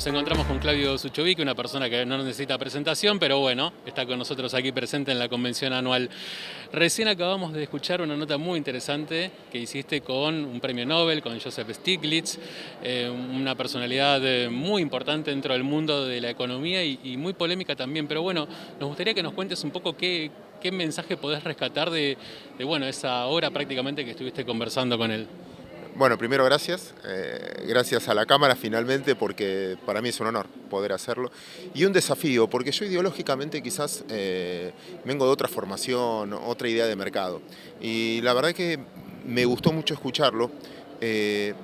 Nos encontramos con Claudio Suchovic, una persona que no necesita presentación, pero bueno, está con nosotros aquí presente en la convención anual. Recién acabamos de escuchar una nota muy interesante que hiciste con un premio Nobel, con Joseph Stiglitz, una personalidad muy importante dentro del mundo de la economía y muy polémica también. Pero bueno, nos gustaría que nos cuentes un poco qué mensaje podés rescatar de bueno, esa hora prácticamente que estuviste conversando con él. Bueno, primero gracias. Gracias a la Cámara finalmente, porque para mí es un honor poder hacerlo. Y un desafío, porque yo ideológicamente quizás vengo de otra formación, otra idea de mercado. Y la verdad que me gustó mucho escucharlo. De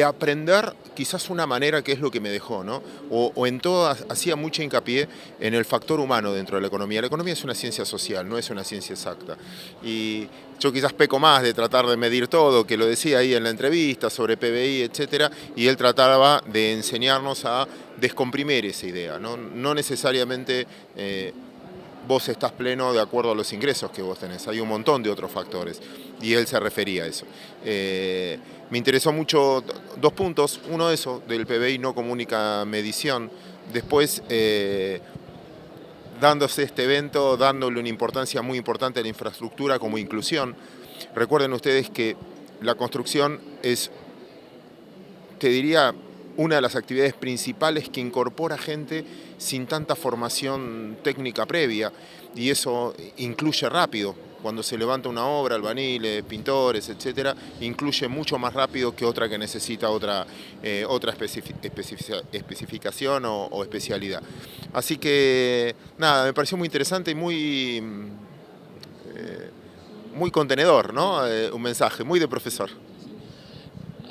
aprender quizás una manera que es lo que me dejó, ¿no? O en todo hacía mucha hincapié en el factor humano dentro de la economía. La economía es una ciencia social, no es una ciencia exacta. Y yo quizás peco más de tratar de medir todo, que lo decía ahí en la entrevista sobre PBI, etcétera, y él trataba de enseñarnos a descomprimir esa idea, ¿no? No necesariamente vos estás pleno de acuerdo a los ingresos que vos tenés. Hay un montón de otros factores y él se refería a eso. Me interesó mucho dos puntos. Uno, eso, del PBI no como única medición. Después, dándose este evento, dándole una importancia muy importante a la infraestructura como inclusión. Recuerden ustedes que la construcción es, te diría, una de las actividades principales que incorpora gente sin tanta formación técnica previa, y eso incluye rápido. Cuando se levanta una obra, albañiles, pintores, etcétera, incluye mucho más rápido que otra que necesita otra especificación o especialidad. Así que, nada, me pareció muy interesante y muy contenedor, ¿no? Un mensaje muy de profesor.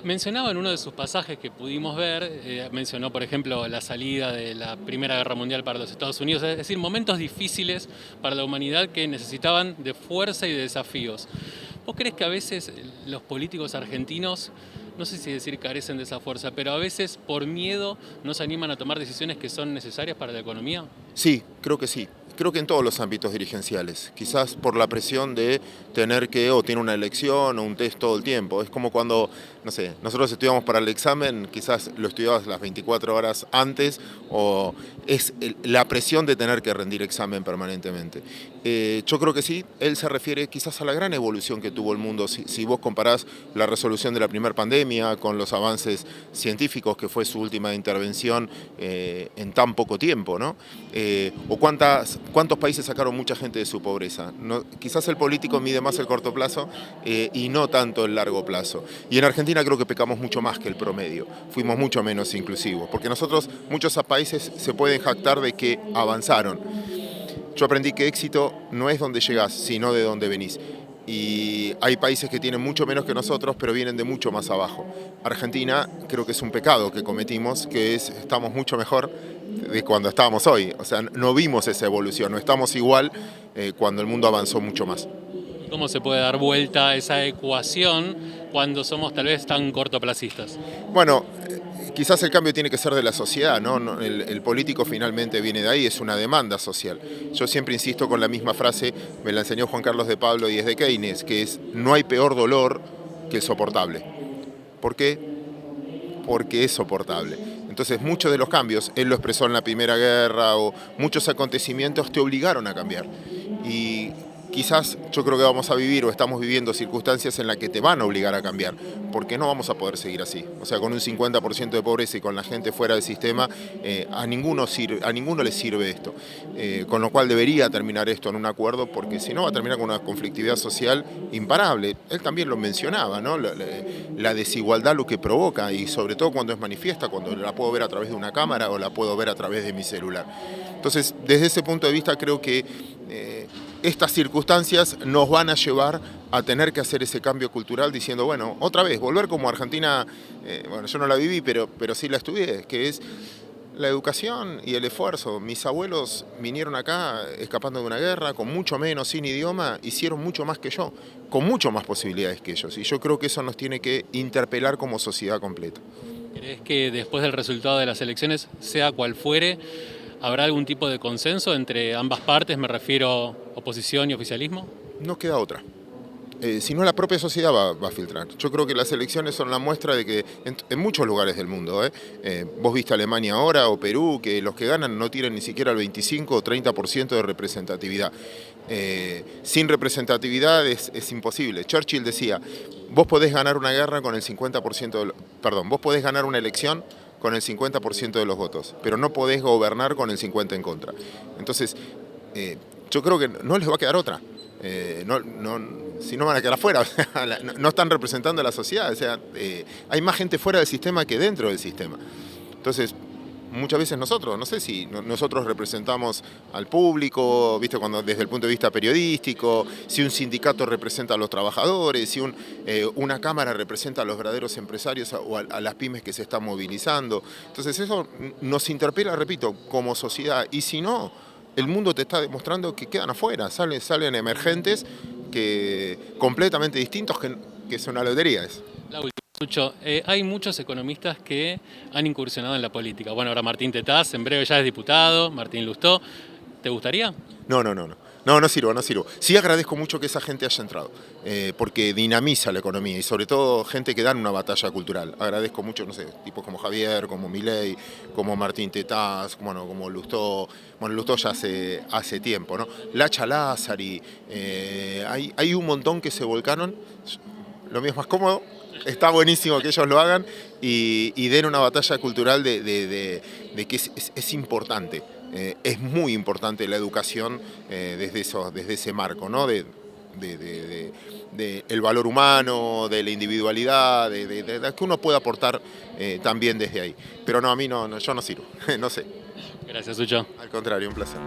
Mencionaba en uno de sus pasajes que pudimos ver, mencionó por ejemplo la salida de la Primera Guerra Mundial para los Estados Unidos, es decir, momentos difíciles para la humanidad que necesitaban de fuerza y de desafíos. ¿Vos crees que a veces los políticos argentinos, no sé si decir carecen de esa fuerza, pero a veces por miedo no se animan a tomar decisiones que son necesarias para la economía? Sí, creo que sí. Creo que en todos los ámbitos dirigenciales, quizás por la presión de tener que o tiene una elección o un test todo el tiempo. Es como cuando, no sé, nosotros estudiamos para el examen, quizás lo estudiabas las 24 horas antes, o es la presión de tener que rendir examen permanentemente. Yo creo que sí, él se refiere quizás a la gran evolución que tuvo el mundo. Si vos comparás la resolución de la primera pandemia con los avances científicos, que fue su última intervención en tan poco tiempo, ¿no? O cuántos países sacaron mucha gente de su pobreza. No, quizás el político mide más el corto plazo y no tanto el largo plazo. Y en Argentina creo que pecamos mucho más que el promedio. Fuimos mucho menos inclusivos, porque nosotros, muchos países se pueden jactar de que avanzaron. Yo aprendí que éxito no es donde llegás, sino de donde venís. Y hay países que tienen mucho menos que nosotros, pero vienen de mucho más abajo. Argentina creo que es un pecado que cometimos, que es estamos mucho mejor de cuando estábamos hoy. O sea, no vimos esa evolución, no estamos igual cuando el mundo avanzó mucho más. ¿Y cómo se puede dar vuelta a esa ecuación cuando somos tal vez tan cortoplacistas? Bueno, quizás el cambio tiene que ser de la sociedad, ¿no? El político finalmente viene de ahí, es una demanda social. Yo siempre insisto con la misma frase, me la enseñó Juan Carlos de Pablo y es de Keynes, que es: no hay peor dolor que el soportable. ¿Por qué? Porque es soportable. Entonces muchos de los cambios, él lo expresó en la Primera Guerra, o muchos acontecimientos te obligaron a cambiar. Y quizás yo creo que vamos a vivir o estamos viviendo circunstancias en las que te van a obligar a cambiar, porque no vamos a poder seguir así. O sea, con un 50% de pobreza y con la gente fuera del sistema, a ninguno le sirve esto. Con lo cual debería terminar esto en un acuerdo, porque si no va a terminar con una conflictividad social imparable. Él también lo mencionaba, ¿no? La desigualdad lo que provoca, y sobre todo cuando es manifiesta, cuando la puedo ver a través de una cámara o la puedo ver a través de mi celular. Entonces, desde ese punto de vista creo que estas circunstancias nos van a llevar a tener que hacer ese cambio cultural diciendo, bueno, otra vez, volver como Argentina, bueno, yo no la viví, pero sí la estudié, que es la educación y el esfuerzo. Mis abuelos vinieron acá escapando de una guerra, con mucho menos, sin idioma, hicieron mucho más que yo, con mucho más posibilidades que ellos. Y yo creo que eso nos tiene que interpelar como sociedad completa. ¿Crees que después del resultado de las elecciones, sea cual fuere, habrá algún tipo de consenso entre ambas partes? Me refiero oposición y oficialismo. No queda otra. sino la propia sociedad va a filtrar. Yo creo que las elecciones son la muestra de que en muchos lugares del mundo, vos viste Alemania ahora o Perú, que los que ganan no tienen ni siquiera el 25 o 30% de representatividad. Sin representatividad es imposible. Churchill decía, vos podés ganar una guerra con el 50%, vos podés ganar una elección con el 50% de los votos, pero no podés gobernar con el 50% en contra. Entonces, yo creo que no les va a quedar otra. Si no van a quedar afuera, no están representando a la sociedad, o sea, hay más gente fuera del sistema que dentro del sistema. Entonces, muchas veces nosotros, no sé si nosotros representamos al público, ¿viste? Cuando desde el punto de vista periodístico, si un sindicato representa a los trabajadores, si una cámara representa a los verdaderos empresarios o a las pymes que se están movilizando. Entonces eso nos interpela, repito, como sociedad, y si no, el mundo te está demostrando que quedan afuera, salen emergentes completamente distintos, que es una lotería eso. La última, Sucho, hay muchos economistas que han incursionado en la política. Bueno, ahora Martín Tetaz, en breve ya es diputado, Martín Lustó. ¿Te gustaría? No sirvo. Sí agradezco mucho que esa gente haya entrado, porque dinamiza la economía y sobre todo gente que dan una batalla cultural. Agradezco mucho, no sé, tipos como Javier, como Milei, como Martín Tetaz, como Lustó. Bueno, Lustó ya hace tiempo, ¿no? Lacha Lázari, hay un montón que se volcaron. Lo mío es más cómodo, está buenísimo que ellos lo hagan y den una batalla cultural de que es importante. Es muy importante la educación desde ese marco, ¿no? de el valor humano, de la individualidad, de que uno pueda aportar también desde ahí. Pero no, a mí yo no sirvo, no sé. Gracias, Sucho. Al contrario, un placer.